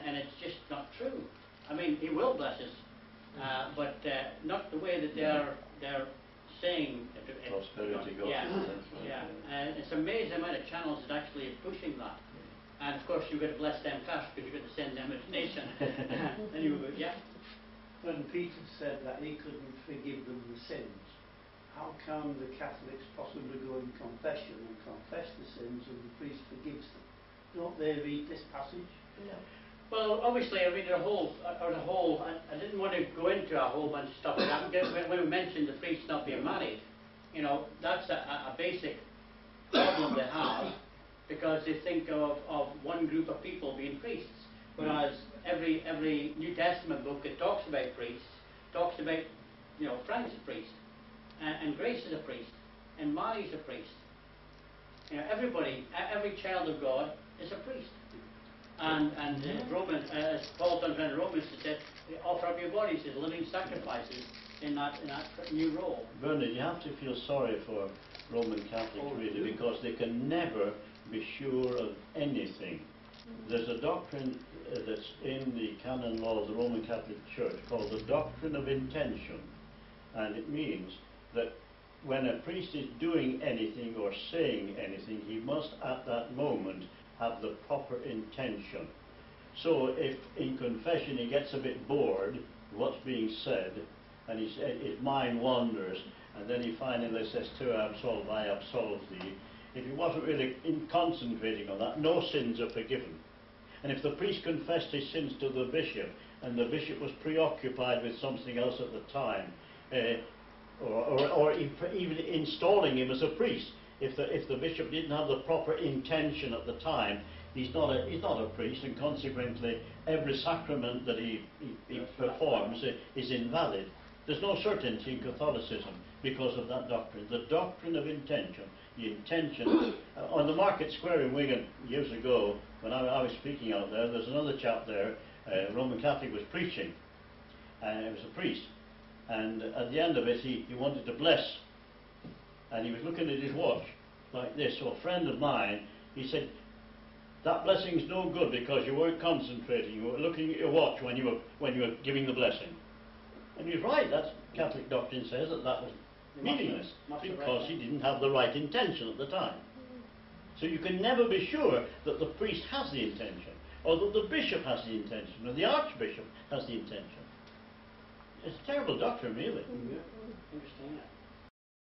and it's just not true. I mean, He will bless us, but not the way that they're saying. Prosperity gospel. Yeah. And it's amazing the amount of channels that actually are pushing that. And of course, you've got to bless them first because you've got to send them a donation. Then you would, yeah. When Peter said that he couldn't forgive them the sins, how can the Catholics possibly go in confession and confess the sins and the priest forgives them? Don't they read this passage? Yeah. Well, obviously, I read a whole. I didn't want to go into a whole bunch of stuff. When we mentioned the priest not being married, you know, that's a basic problem they have, because they think of one group of people being priests, whereas every New Testament book that talks about priests talks about, you know, Frank's a priest, and Grace is a priest, and Mary's a priest. You know, everybody, every child of God is a priest. And Romans, as Paul talks about in Romans, it said, offer up your bodies as living sacrifices in that new role. Bernard, you have to feel sorry for Roman Catholics, really, because they can never be sure of anything. There's a doctrine that's in the canon law of the Roman Catholic Church called the doctrine of intention, and it means that when a priest is doing anything or saying anything, he must at that moment have the proper intention. So if in confession he gets a bit bored with what's being said, and his mind wanders, and then he finally says, "To absolve, I absolve thee," if he wasn't really concentrating on that, no sins are forgiven. And if the priest confessed his sins to the bishop, and the bishop was preoccupied with something else at the time, or even installing him as a priest, if the bishop didn't have the proper intention at the time, he's not a priest, and consequently every sacrament that he performs is invalid. There's no certainty in Catholicism because of that doctrine. The doctrine of intention. The intention on the Market Square in Wigan years ago, when I was speaking out there's another chap there, Roman Catholic, was preaching, and it was a priest, and at the end of it he wanted to bless, and he was looking at his watch like this. So a friend of mine, he said, "That blessing's no good because you weren't concentrating, you were looking at your watch when you were giving the blessing." And he's right. That's Catholic doctrine says that was meaningless because he didn't have the right intention at the time. So you can never be sure that the priest has the intention, or that the bishop has the intention, or the archbishop has the intention. It's a terrible doctrine, really. Interesting, yeah.